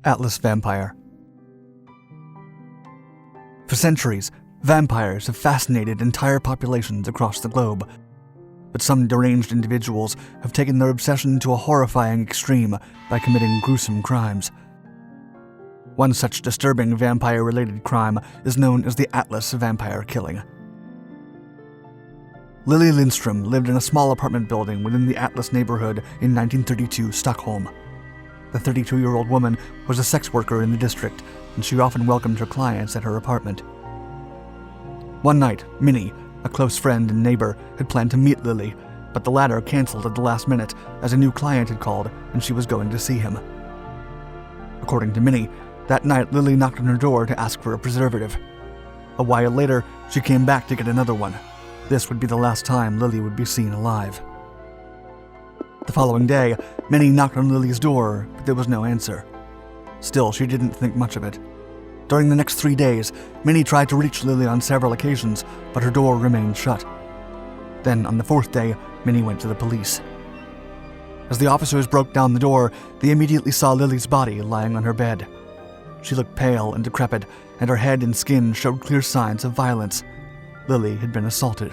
Atlas Vampire. For centuries, vampires have fascinated entire populations across the globe, but some deranged individuals have taken their obsession to a horrifying extreme by committing gruesome crimes. One such disturbing vampire-related crime is known as the Atlas vampire killing. Lilly Lindeström lived in a small apartment building within the Atlas neighborhood in 1932 Stockholm. The 32-year-old woman was a sex worker in the district, and she often welcomed her clients at her apartment. One night, Minnie, a close friend and neighbor, had planned to meet Lilly, but the latter canceled at the last minute as a new client had called and she was going to see him. According to Minnie, that night Lilly knocked on her door to ask for a preservative. A while later, she came back to get another one. This would be the last time Lilly would be seen alive. The following day, Minnie knocked on Lily's door, but there was no answer. Still, she didn't think much of it. During the next 3 days, Minnie tried to reach Lilly on several occasions, but her door remained shut. Then, on the 4th day, Minnie went to the police. As the officers broke down the door, they immediately saw Lily's body lying on her bed. She looked pale and decrepit, and her head and skin showed clear signs of violence. Lilly had been assaulted.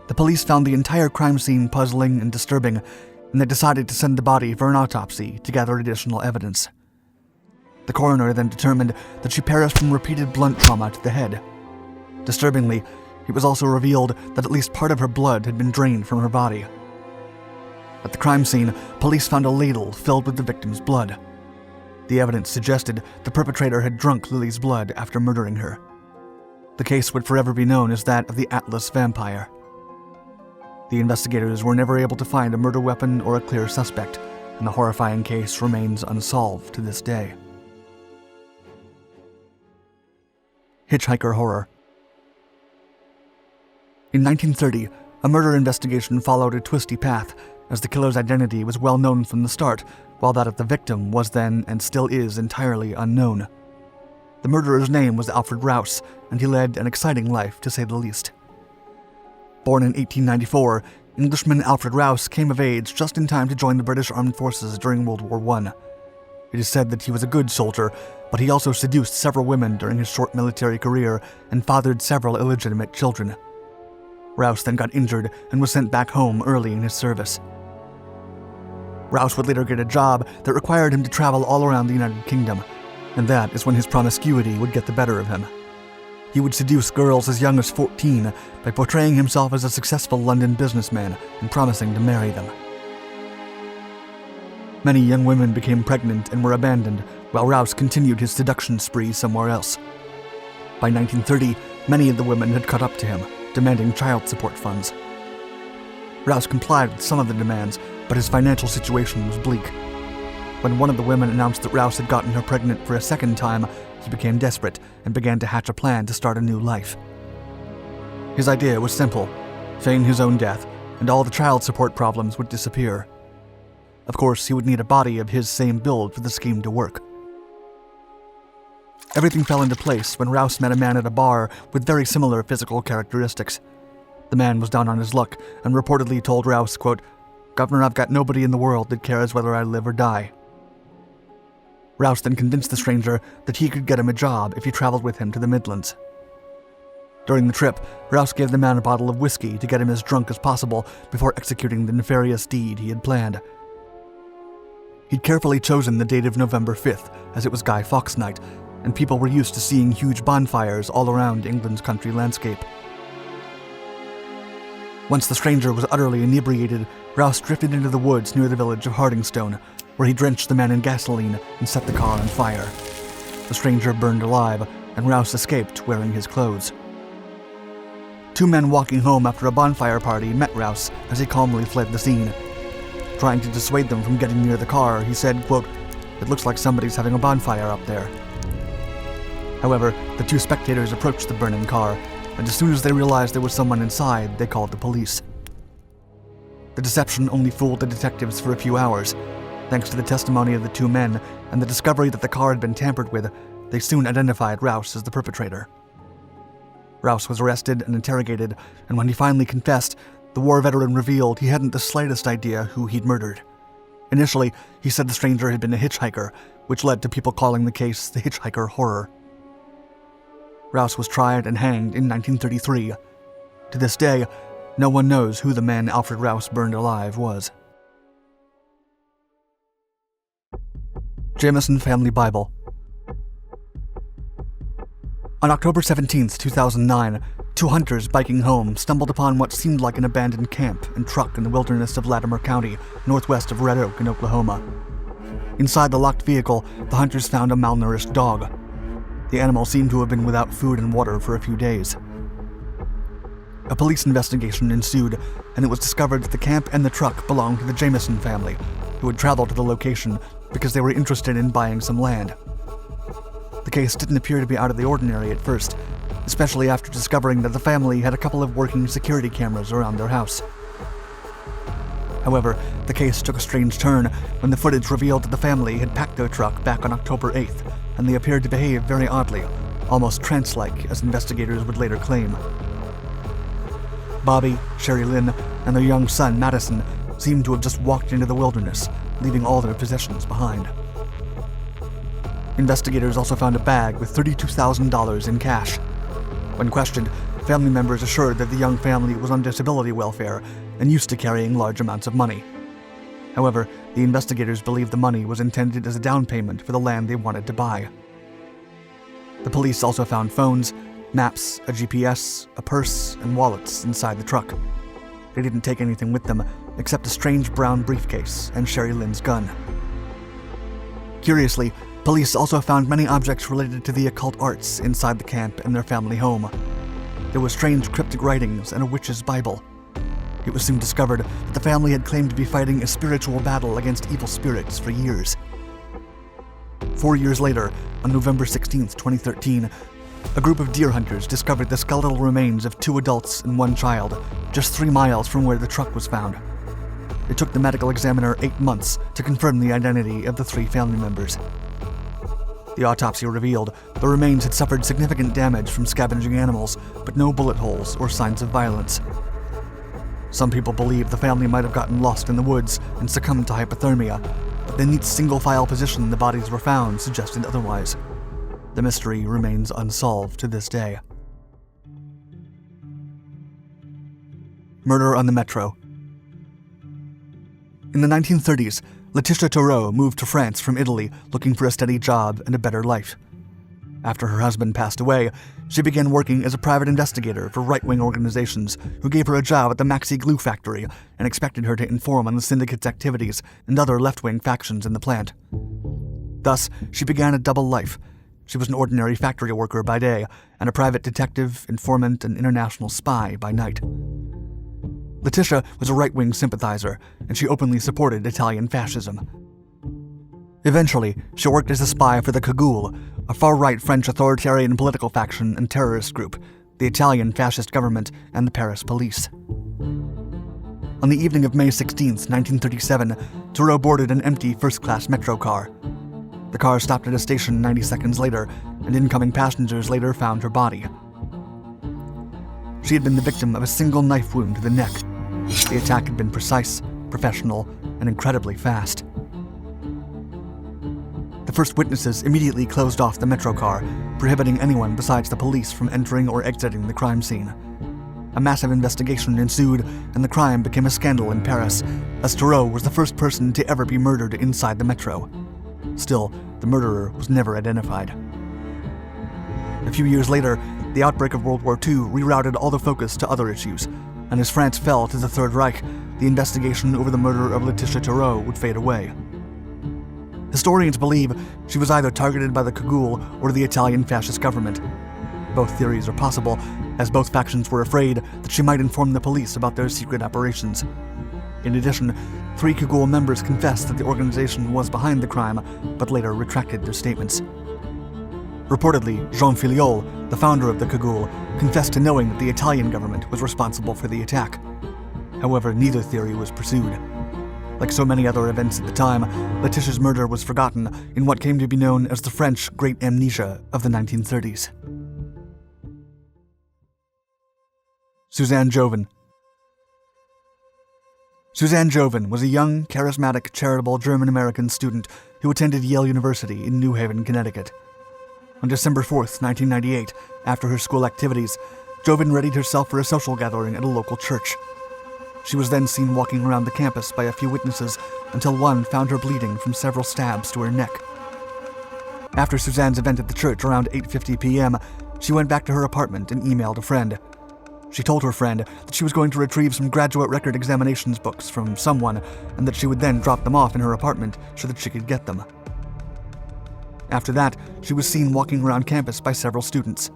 The police found the entire crime scene puzzling and disturbing, and they decided to send the body for an autopsy to gather additional evidence. The coroner then determined that she perished from repeated blunt trauma to the head. Disturbingly, it was also revealed that at least part of her blood had been drained from her body. At the crime scene, police found a ladle filled with the victim's blood. The evidence suggested the perpetrator had drunk Lily's blood after murdering her. The case would forever be known as that of the Atlas vampire. The investigators were never able to find a murder weapon or a clear suspect, and the horrifying case remains unsolved to this day. Hitchhiker horror. In 1930, a murder investigation followed a twisty path, as the killer's identity was well known from the start, while that of the victim was then and still is entirely unknown. The murderer's name was Alfred Rouse, and he led an exciting life, to say the least. Born in 1894, Englishman Alfred Rouse came of age just in time to join the British Armed Forces during World War I. It is said that he was a good soldier, but he also seduced several women during his short military career and fathered several illegitimate children. Rouse then got injured and was sent back home early in his service. Rouse would later get a job that required him to travel all around the United Kingdom, and that is when his promiscuity would get the better of him. He would seduce girls as young as 14 by portraying himself as a successful London businessman and promising to marry them. Many young women became pregnant and were abandoned, while Rouse continued his seduction spree somewhere else. By 1930, many of the women had caught up to him, demanding child support funds. Rouse complied with some of the demands, but his financial situation was bleak. When one of the women announced that Rouse had gotten her pregnant for a second time, he became desperate and began to hatch a plan to start a new life. His idea was simple: feign his own death, and all the child support problems would disappear. Of course, he would need a body of his same build for the scheme to work. Everything fell into place when Rouse met a man at a bar with very similar physical characteristics. The man was down on his luck and reportedly told Rouse, quote, "Governor, I've got nobody in the world that cares whether I live or die." Rouse then convinced the stranger that he could get him a job if he traveled with him to the Midlands. During the trip, Rouse gave the man a bottle of whiskey to get him as drunk as possible before executing the nefarious deed he had planned. He'd carefully chosen the date of November 5th, as it was Guy Fawkes Night, and people were used to seeing huge bonfires all around England's country landscape. Once the stranger was utterly inebriated, Rouse drifted into the woods near the village of Hardingstone, where he drenched the man in gasoline and set the car on fire. The stranger burned alive, and Rouse escaped wearing his clothes. Two men walking home after a bonfire party met Rouse as he calmly fled the scene. Trying to dissuade them from getting near the car, he said, quote, "It looks like somebody's having a bonfire up there." However, the two spectators approached the burning car, and as soon as they realized there was someone inside, they called the police. The deception only fooled the detectives for a few hours. Thanks to the testimony of the two men and the discovery that the car had been tampered with, they soon identified Rouse as the perpetrator. Rouse was arrested and interrogated, and when he finally confessed, the war veteran revealed he hadn't the slightest idea who he'd murdered. Initially, he said the stranger had been a hitchhiker, which led to people calling the case the Hitchhiker Horror. Rouse was tried and hanged in 1933. To this day, no one knows who the man Alfred Rouse burned alive was. JAMISON Family Bible. On October 17, 2009, two hunters biking home stumbled upon what seemed like an abandoned camp and truck in the wilderness of Latimer County, northwest of Red Oak in Oklahoma. Inside the locked vehicle, the hunters found a malnourished dog. The animal seemed to have been without food and water for a few days. A police investigation ensued, and it was discovered that the camp and the truck belonged to the JAMISON family, who had traveled to the location because they were interested in buying some land. The case didn't appear to be out of the ordinary at first, especially after discovering that the family had a couple of working security cameras around their house. However, the case took a strange turn when the footage revealed that the family had packed their truck back on October 8th, and they appeared to behave very oddly, almost trance-like, as investigators would later claim. Bobby, Sherry Lynn, and their young son, Madison, seemed to have just walked into the wilderness, leaving all their possessions behind. Investigators also found a bag with $32,000 in cash. When questioned, family members assured that the young family was on disability welfare and used to carrying large amounts of money. However, the investigators believed the money was intended as a down payment for the land they wanted to buy. The police also found phones, maps, a GPS, a purse, and wallets inside the truck. They didn't take anything with them except a strange brown briefcase and Sherry Lynn's gun. Curiously, police also found many objects related to the occult arts inside the camp and their family home. There were strange cryptic writings and a witch's Bible. It was soon discovered that the family had claimed to be fighting a spiritual battle against evil spirits for years. 4 years later, on November 16, 2013, a group of deer hunters discovered the skeletal remains of 2 adults and 1 child, just 3 miles from where the truck was found. It took the medical examiner 8 months to confirm the identity of the 3 family members. The autopsy revealed the remains had suffered significant damage from scavenging animals, but no bullet holes or signs of violence. Some people believe the family might have gotten lost in the woods and succumbed to hypothermia, but the neat single-file position the bodies were found suggested otherwise. The mystery remains unsolved to this day. Murder on the Metro. In the 1930s, Letitia Thoreau moved to France from Italy looking for a steady job and a better life. After her husband passed away, she began working as a private investigator for right-wing organizations who gave her a job at the Maxi Glue factory and expected her to inform on the syndicate's activities and other left-wing factions in the plant. Thus, she began a double life. She was an ordinary factory worker by day and a private detective, informant, and international spy by night. Letitia was a right-wing sympathizer, and she openly supported Italian fascism. Eventually, she worked as a spy for the Cagoule, a far-right French authoritarian political faction and terrorist group, the Italian fascist government, and the Paris police. On the evening of May 16, 1937, Thoreau boarded an empty first-class metro car. The car stopped at a station 90 seconds later, and incoming passengers later found her body. She had been the victim of a single knife wound to the neck. The attack had been precise, professional, and incredibly fast. The first witnesses immediately closed off the metro car, prohibiting anyone besides the police from entering or exiting the crime scene. A massive investigation ensued, and the crime became a scandal in Paris, as Thoreau was the first person to ever be murdered inside the metro. Still, the murderer was never identified. A few years later, the outbreak of World War II rerouted all the focus to other issues, and as France fell to the Third Reich, the investigation over the murder of Letitia Thoreau would fade away. Historians believe she was either targeted by the Cagoule or the Italian fascist government. Both theories are possible, as both factions were afraid that she might inform the police about their secret operations. In addition, 3 Cagoule members confessed that the organization was behind the crime, but later retracted their statements. Reportedly, Jean Filiol, the founder of the Cagoule, confessed to knowing that the Italian government was responsible for the attack. However, neither theory was pursued. Like so many other events at the time, Letitia's murder was forgotten in what came to be known as the French Great Amnesia of the 1930s. Suzanne Joven. Suzanne Joven was a young, charismatic, charitable German-American student who attended Yale University in New Haven, Connecticut. On December 4th, 1998, after her school activities, Joven readied herself for a social gathering at a local church. She was then seen walking around the campus by a few witnesses until one found her bleeding from several stabs to her neck. After Suzanne's event at the church around 8:50 p.m., she went back to her apartment and emailed a friend. She told her friend that she was going to retrieve some graduate record examinations books from someone and that she would then drop them off in her apartment so that she could get them. After that, she was seen walking around campus by several students.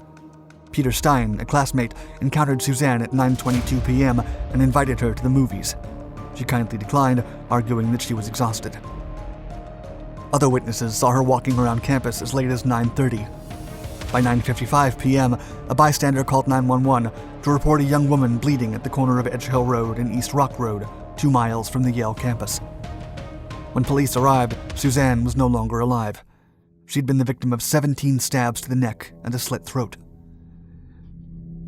Peter Stein, a classmate, encountered Suzanne at 9:22 p.m. and invited her to the movies. She kindly declined, arguing that she was exhausted. Other witnesses saw her walking around campus as late as 9:30. By 9:55 p.m., a bystander called 911 to report a young woman bleeding at the corner of Edge Hill Road and East Rock Road, 2 miles from the Yale campus. When police arrived, Suzanne was no longer alive. She'd been the victim of 17 stabs to the neck and a slit throat.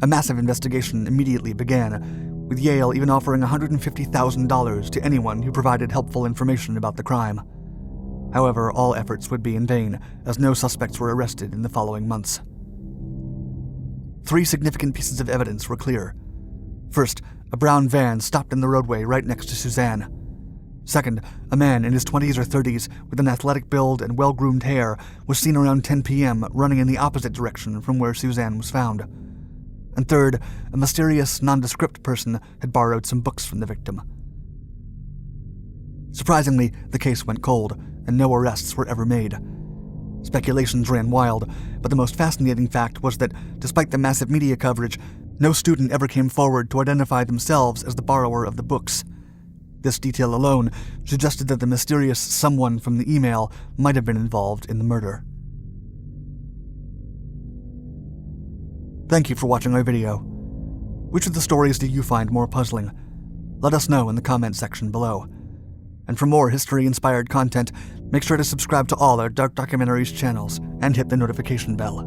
A massive investigation immediately began, with Yale even offering $150,000 to anyone who provided helpful information about the crime. However, all efforts would be in vain, as no suspects were arrested in the following months. 3 significant pieces of evidence were clear. First, a brown van stopped in the roadway right next to Suzanne. Second, a man in his 20s or 30s with an athletic build and well-groomed hair was seen around 10 p.m. running in the opposite direction from where Suzanne was found. And third, a mysterious, nondescript person had borrowed some books from the victim. Surprisingly, the case went cold, and no arrests were ever made. Speculations ran wild, but the most fascinating fact was that, despite the massive media coverage, no student ever came forward to identify themselves as the borrower of the books. This detail alone suggested that the mysterious someone from the email might have been involved in the murder. Thank you for watching our video. Which of the stories do you find more puzzling? Let us know in the comment section below. And for more history-inspired content, make sure to subscribe to all our Dark Documentaries channels and hit the notification bell.